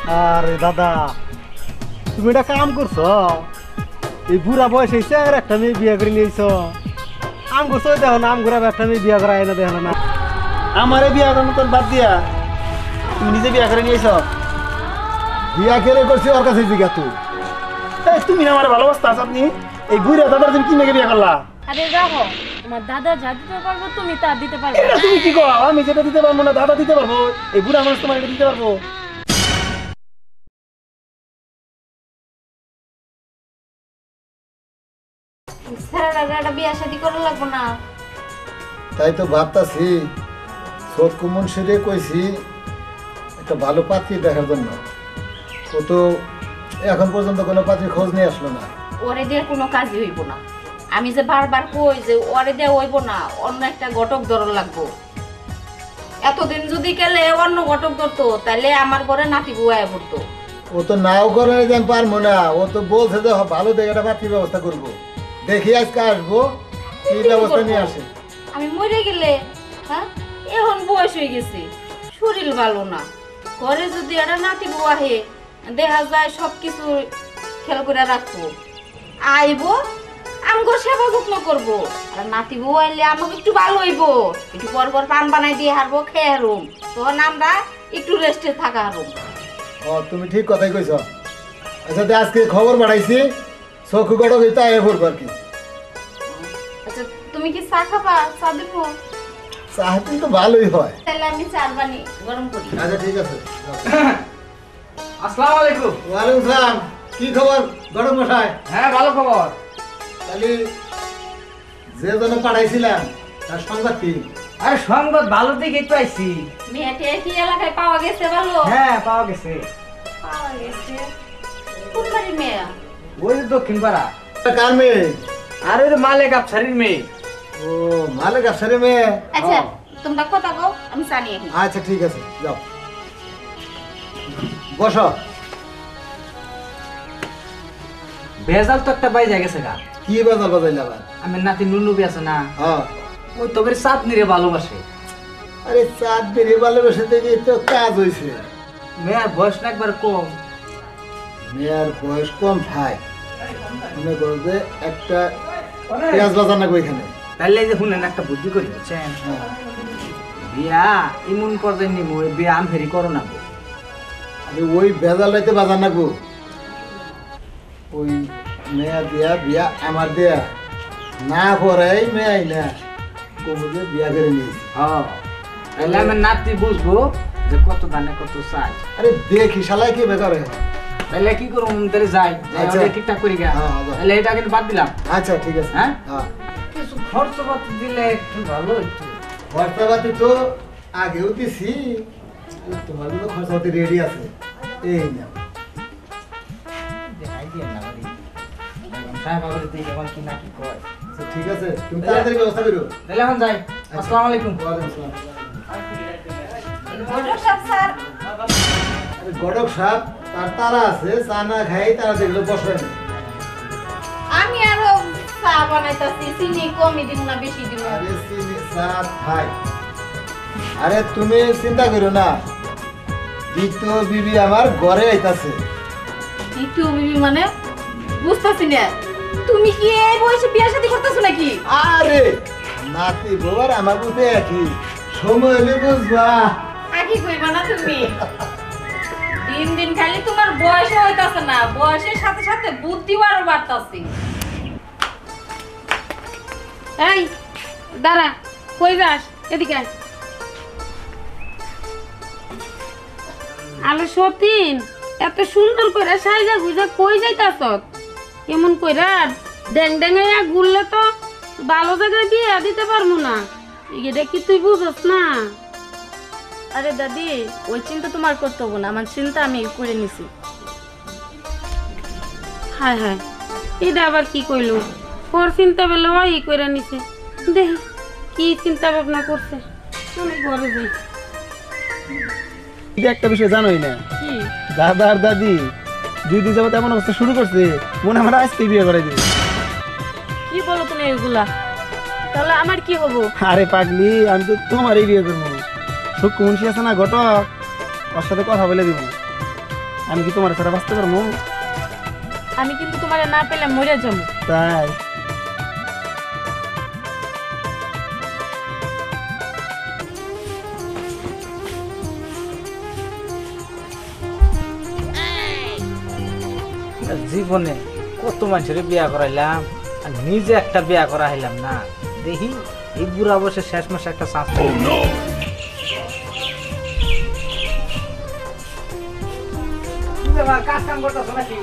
আরে দাদা তুমি এটা কাম করছো এই বুড়া বয়স হয়েছে আর একটা মেয়ে বিয়ে করে নিয়েছো আম করছো দেখো না আম ঘুরা একটা মেয়ে বিয়ে করা হয় না দেখো না আমারে বিয়া করানো তোর বাদ দিয়া তুমি নিজে বিয়া করে নিয়েছ বিয়া কেড়ে করছি ওর কাছে জিজ্ঞা তুই তুমি আমার ভালোবাসতে আস আপনি এই বুড়া দাদার তুমি কি মেয়ে বিয়া করলা আরে দেখো তোমার দাদা যা দিতে পারবো তুমি তা দিতে পারবে এটা তুমি কি কও আমি যেটা দিতে পারবো না দাদা দিতে পারবো এই বুড়া মানুষ তোমার এটা দিতে পারবো স্যার বিয়া শাদি করা লাগবো না তাই তো ভাবতাছি শোধ কুমন সেরে কইছি একটা ভালো পাত্রী দেখার জন্য ও তো এখন পর্যন্ত কোনো পাত্রী খোঁজ নিয়ে আসলো না ওরে দিয়ে কোনো কাজই হইব না আমি যে বারবার কই যে ওরে দিয়ে হইব না অন্য একটা ঘটক ধরন লাগবো এতদিন যদি গেলে অন্য ঘটক ধরতো তাহলে আমার ঘরে নাতি বুয়ায় পড়তো ও তো নাও করে আমি পারবো না ও তো বলছে যে ভালো দেখে একটা পাত্রীর ব্যবস্থা করবো দেখি আজকে আসবো কি ব্যবস্থা নিয়ে আসে আমি মরে গেলে হ্যাঁ এখন বয়স হয়ে গেছে শরীর ভালো না ঘরে যদি একটা নাতি বউ আহে দেখা যায় সবকিছু খেয়াল করে রাখবো আইবো আমগো সেবা যত্ন করবো আর নাতি বউ আইলে আমাকে একটু ভালো হইবো একটু পর পর পান বানাই দিয়ে হারবো খেয়ে হারুম তখন আমরা একটু রেস্টে থাকা হারুম ও তুমি ঠিক কথাই কইছ আচ্ছা আজকে খবর বাড়াইছি চক্ষু গড়ক হইতে আয় পড়বো আর কি আচ্ছা তুমি কি চা খাবা চা দেবো চাহ কিন্তু ভালোই হয় তাহলে আমি চা বানি গরম করি আচ্ছা ঠিক আছে আসসালামু আলাইকুম ওয়ালাইকুম সালাম কি খবর গড়ক মশাই হ্যাঁ ভালো খবর তাহলে যে জন্য পাঠাইছিলাম তার সংবাদ কি আরে সংবাদ ভালো দিকে তো আইছি মেয়েটে কি এলাকায় পাওয়া গেছে ভালো হ্যাঁ পাওয়া গেছে পাওয়া গেছে কোন বাড়ির মেয়ে ওই যে দক্ষিণ পাড়া কার মেয়ে আর ওই যে মালিক আফসারির মেয়ে ও মালিক আফসারের মেয়ে আচ্ছা তোমরা কথা কও আমি জানি এখন আচ্ছা ঠিক আছে যাও বসো ভেজাল তো একটা বাইজা গেছে গা কি বাজার বাজাইলে আবার আমি নাতি নুনুবি আছে না হ্যাঁ ওই তবে চাঁদনি রে ভালোবাসে আরে চাঁদ বেরিয়ে ভালোবেসে থেকে তো কাজ হয়েছে মেয়ের বয়স না একবার কম মেয়ের বয়স কম থাক মনে করো যে একটা পেঁয়াজ বাজার না এখানে তাইলে এই যে শুনেন একটা বুদ্ধি করি বুঝছেন হ্যাঁ বিয়া ইমন পর্যায়ে নিমু ওই বিয়া আম ফেরি করো না গো। আরে ওই বেজাল রাইতে বাজার না গো ওই মেয়া দিয়া বিয়া আমার দেয়া না করাই মেয়াই না কমুকে বিয়া করে নিয়েছি হ্যাঁ তাহলে আমার নাতি বুঝবো যে কত দানে কত চাই আরে দেখি শালাই কি বেকার হয় তাহলে কি করবো তাহলে যাই আচ্ছা। ঠিকঠাক করি গা হ্যাঁ, হ্যাঁ। তাহলে এটা কিন্তু বাদ দিলাম আচ্ছা ঠিক আছে হ্যাঁ? হ্যাঁ কিছু খরচ পাতি দিলে একটু ভালো হইতো খরচাপাতি তো আগেও দিছি তোমার কিন্তু খরচাপাতি রেডি আছে এই না দেখাই দিয়ে না বাড়ি সাহেব আবার তুই এখন কি না কি কয় আচ্ছা, ঠিক আছে তুমি তাড়াতাড়ি ব্যবস্থা করো তাহলে এখন যাই আসসালামু আলাইকুম ওয়ালাইকুম আসসালাম। ঘটক সাহেব স্যার আরে গড়ক সাহেব তারা আছে চা না খাই তারা দেখলো বসে না আমি আরো চা বানাইতাছি চিনি কমই দিব না বেশি দিব আরে চিনি চা খাই আরে তুমি চিন্তা করো না দ্বিতীয় বিবি আমার ঘরে আইতাছে দ্বিতীয় বিবি মানে বুঝতেছি না তুমি কি এই বয়সে বিয়ে শাদী করতেছো নাকি আরে নাতি বউর আমার বুঝে একই সময় হলে বুঝবা আগে কইবা না তুমি দিন দিন খালি তোমার বয়স হইতাছে না বয়সের সাথে সাথে বুদ্ধিও আরো বাড়তাছে এই দাঁড়া কই যাস এদিকে আয়। আলো সতীন এত সুন্দর করে সাইজা গুজা কই যাইতাছ কেমন কইরা ড্যাং ড্যাঙাইয়া ঘুরলে তো ভালো জায়গায় বিয়ে দিতে পারবো না এটা কি তুই বুঝস না আরে দাদি ওই চিন্তা তোমার করতে হবে না আমার চিন্তা আমি করে নিছি হায় হায় এটা আবার কি কইলো ওর চিন্তা বেলে ওই কইরা নিছে দেখ কি চিন্তা ভাবনা করছে আমি ঘরে যাই এটা একটা বিষয় জানোই না কি দাদা আর দাদি দুই দিন যাবত এমন অবস্থা শুরু করছে মনে আমরা আজকে বিয়ে করে দিবে কি বলো তুমি এগুলা তাহলে আমার কি হবো আরে পাগলি আমি তো তোমারই বিয়ে করবো সুখ মুন্সি আছে না ঘটক ওর সাথে কথা বলে দিব আমি কি তোমার ছাড়া বাঁচতে পারবো? আমি কিন্তু তোমার না পেলে মরে যাবো। তাই জীবনে কত মানুষের বিয়া করাইলাম আর নিজে একটা বিয়া করা হইলাম না। দেখি এই বুড়া বসে শেষ মাসে একটা চান্স কাজ কাম করতেছ নাকি?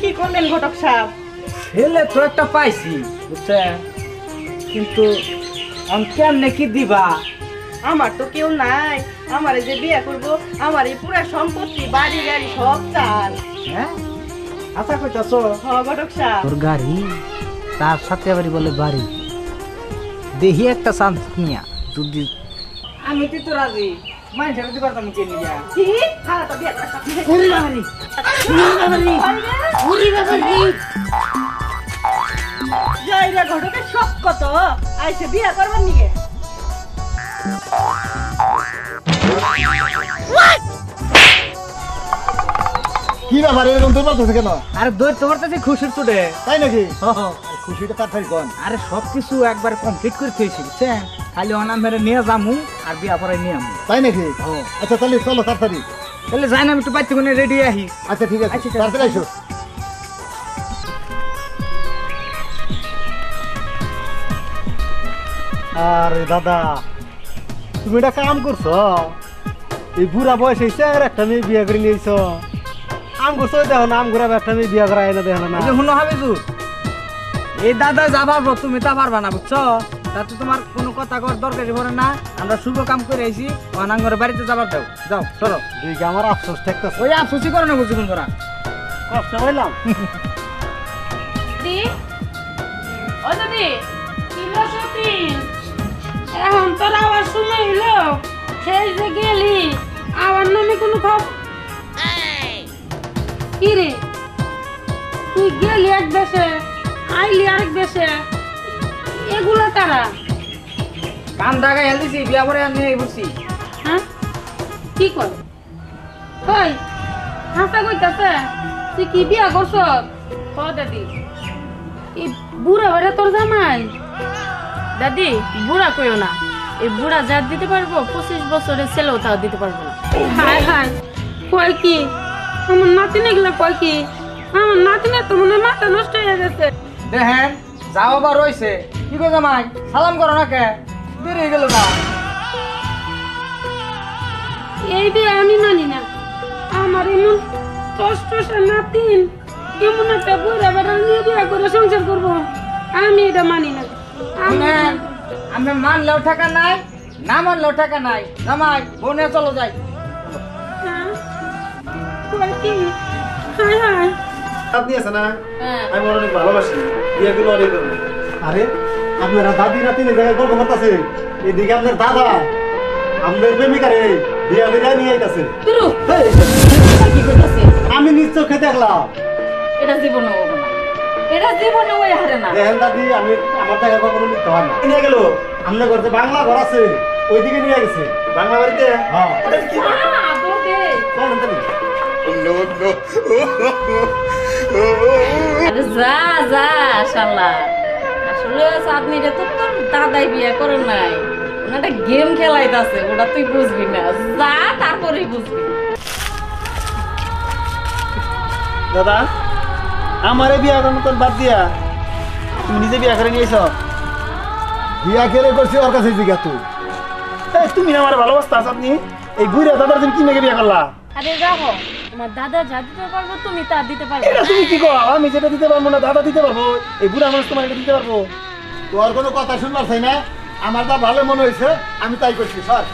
কি করলেন ঘটক সাহেব? ছেলে তো একটা পাইছি বুঝছেন, কিন্তু আমি কেমনে কি দিবা? আমার তো কেউ নাই, আমারে যে বিয়ে করবো আমার এই পুরা সম্পত্তি বাড়ি গাড়ি সব চাল। হ্যাঁ আশা কইতাছ ঘটক সাহেব তোর গাড়ি তার সাথে আবার বলে বাড়ি। দেখি একটা চান্স নিয়া যদি আমি তো রাজি মানুষের দিতে পারতাম কে নিয়া। কি খারাপ তো বিয়ে করতে যাই রে ঘটকের সব কত আইসে বিয়ে করবার নিকে। কি ব্যাপার এরকম তোর বলতেছে কেন? আরে দই তোমার কাছে খুশির চুটে। তাই নাকি? খুশিটা তাড়াতাড়ি কন। আরে সবকিছু একবার কমপ্লিট করে থইছি বুঝছেন, খালি অনাম মেরে নিয়ে যামু আর বিয়া পরে নিয়ে আমু। তাই নাকি? আচ্ছা তাহলে চলো তাড়াতাড়ি। তাহলে যাই না আমি একটু বাইতে কোনে রেডি আহি। আচ্ছা ঠিক আছে, তাড়াতাড়ি আইসো। আরে দাদা, তুমি এটা কাম করছো? এই বুড়া বয়স হয়েছে আর একটা মেয়ে বিয়ে করে নিয়েছো। আম করছো দেখো না, আম ঘুরা একটা মেয়ে বিয়ে করা এনে দেখো না। শুনো হবে জু, এই দাদা যা পারবো তুমি তা পারবা না বুঝছো। তাতে তোমার কোনো কথা কর দরকারই পড়ে না। আমরা শুভ কাম করে আইছি, অনাঙ্গর বাড়িতে যাবার দাও। যাও সরো। দিকে আমার আফসোস ঠেকতেছে। ওই আফসোসই করো না বুঝুন করা কষ্ট হইলাম। দি ও দিদি কিলো সত্যি এখন তোর আবার সময় হলো, শেষ যে গেলি আমার নামে কোনো খবর কি রে? তুই গেলি এক দেশে আইলি আরেক দেশে, এগুলো তারা কাম ঢাকা হেল দিছি বিয়া পরে আমি এই বসছি। হ্যাঁ কি কর? কই হাসা কইতাছে তুই কি বিয়া করছ? হ দাদি এই বুড়া হয়ে তোর জামাই? দাদি বুড়া কইও না, এই বুড়া যা দিতে পারবো 25 বছরের ছেলেও তাও দিতে পারবো না। হায় হায় কয় কি? আমার নাতিনে গুলো কয় কি? আমার নাতিনে তো মনে হয় মাথা নষ্ট হয়ে গেছে। দেখেন যাও আবার রয়েছে কি গো জামাই, সালাম করো না কে? দেরি হয়ে গেল না। এই বিয়ে আমি মানি না। আমার এমন কষ্ট নাতিন এমন একটা বুড়া বেড়া নিয়ে বিয়ে করে সংসার করবো, আমি এটা মানি না। শুনেন, আমি মানলেও টাকা নাই, না মানলেও টাকা নাই। জামাই বোনে চলো যাই। কয় কি? হায় হায় আপনি আছে না, আমি ওর অনেক ভালোবাসি, বিয়ে গুলো অনেক করবো। আরে আপনারা দাদি নাতি জায়গায় গল্প করতেছে, এদিকে আপনার দাদা আপনার প্রেমিকারে বিয়ে করে নিয়ে আইতাছে। তুরু কি করতেছে? আমি নিজ চোখে দেখলাম। এটা জীবনে হবে না, এটা জীবনে ওই হারে না। দেখেন দাদি, আমি আমার জায়গা কখনো নিতে হয় না। নিয়ে গেল আপনার ঘরে বাংলা ঘর আছে, ওইদিকে নিয়ে গেছে বাংলা বাড়িতে। হ্যাঁ চলেন তাহলে। আরে যা যা শালা, আসলে চাঁদনিটা তো তোর দাদাই বিয়ে করে নাই, ওনাটা গেম খেলাইতাছে, ওটা তুই বুঝবি না। যা তারপরেই বুঝবি। দাদা আমারে বিয়া করার মতন বাদ দিয়া তুমি নিজে বিয়া করে নিয়েছ। বিয়া কেড়ে করছি ওর কাছে জিজ্ঞা তুই। এই তুমি আমার ভালোবাসতা আপনি এই বুড়া দাদার তুমি কি নাকি বিয়া করলা? আরে রাখো, তোমার দাদা যা দিতে পারবো তুমি তা দিতে পারবে এটা তুমি কি কও? আমি যেটা দিতে পারবো না দাদা দিতে পারবো, এই বুড়া মানুষ তোমার এটা দিতে পারবো? তোর কোনো কথা শুনবার চাই না, আমার যা ভালো মনে হয়েছে আমি তাই করছি। স্যার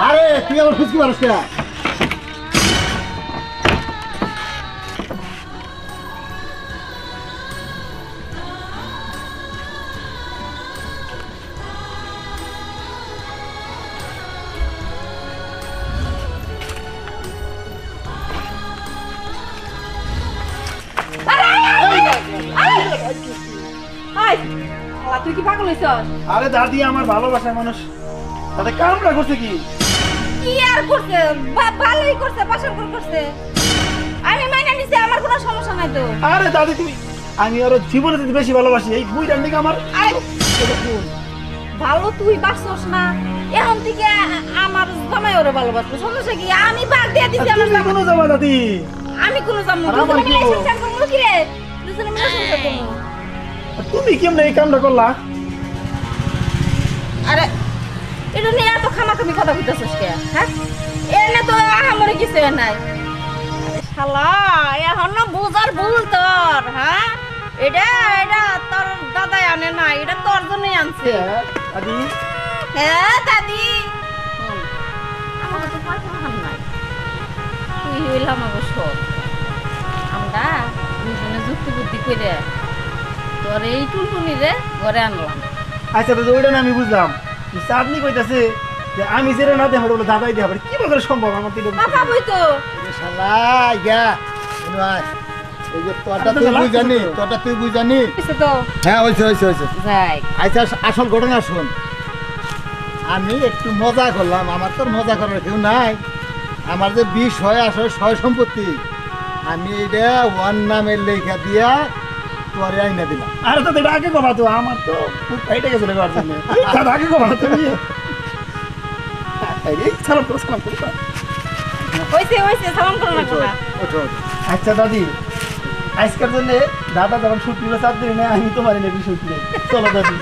আরে তুই আমার খুশকি মানুষ না। হাই আল্লাহ তুই কি পাগল হইছস আরে দাদি আমার ভালোবাসার মানুষ তাতে কামটা করছে কি কি আর করছে ভালোই করছে পাশার করছে আমি মাইনা নিছি আমার কোনো সমস্যা নাই তো আরে দাদি তুমি আমি আরো জীবনে যদি বেশি ভালোবাসি এই বুইটার দিকে আমার আরে ভালো তুই বাসছস না এখন থেকে আমার জামাই ওরে ভালোবাসবে সমস্যা কি আমি বাদ দিয়ে দিছি আমার তুমি কোনো যাবা দাদি আমি কোনো জামু আর আমার কি হলো? সংসার করব কি রে দুজনে মিলে সংসার করব তুমি কেমনে এই কামটা করলা আরে এটা নিয়ে এত খামাখামি কথা কইতাছিস কে হ্যাঁ এনে তো আমারে কিছু নাই আরে শালা এখন না বুঝার ভুল তোর হ্যাঁ এটা তোর দাদাই আনে না এটা তোর জন্যই আনছে দাদি হ্যাঁ দাদি আমাকে তো পয়সা নাই তুই হইলাম আমাকে সব আমরা দুজনে যুক্তি বুদ্ধি করে তোর এই টুনটুনি রে ঘরে আনলাম আচ্ছা দাদা ওইটা না আমি বুঝলাম চাঁদনি কইতাছে যে আমি যেটা না দেখাবো বলে দাদাই দেখাবো কি বলে সম্ভব আমার দিলে বাবা বই তো শালা ইয়া এনো আয় এই যে তোরটা তুই বুঝানি কিছু তো হ্যাঁ হইছে যাই আচ্ছা আসল ঘটনা শুন আমি একটু মজা করলাম আমার তো মজা করার কেউ নাই আমার যে 20 হয় আসলে সয় সম্পত্তি আমি এটা ওয়ান নামের লেখা দিয়া তোরে আইনা দিলাম আরে তো এটা আগে কবা তো আমার তো খুব ফাইটে গেছে রেবার জন্য দাদা আগে কবা তুমি এই সালাম করো হইছে সালাম করো না কোনা ওঠো আচ্ছা দাদি আজকের জন্য দাদা যখন ছুটি চাপ দিই না আমি তোমার নেবি ছুটি চলো দাদি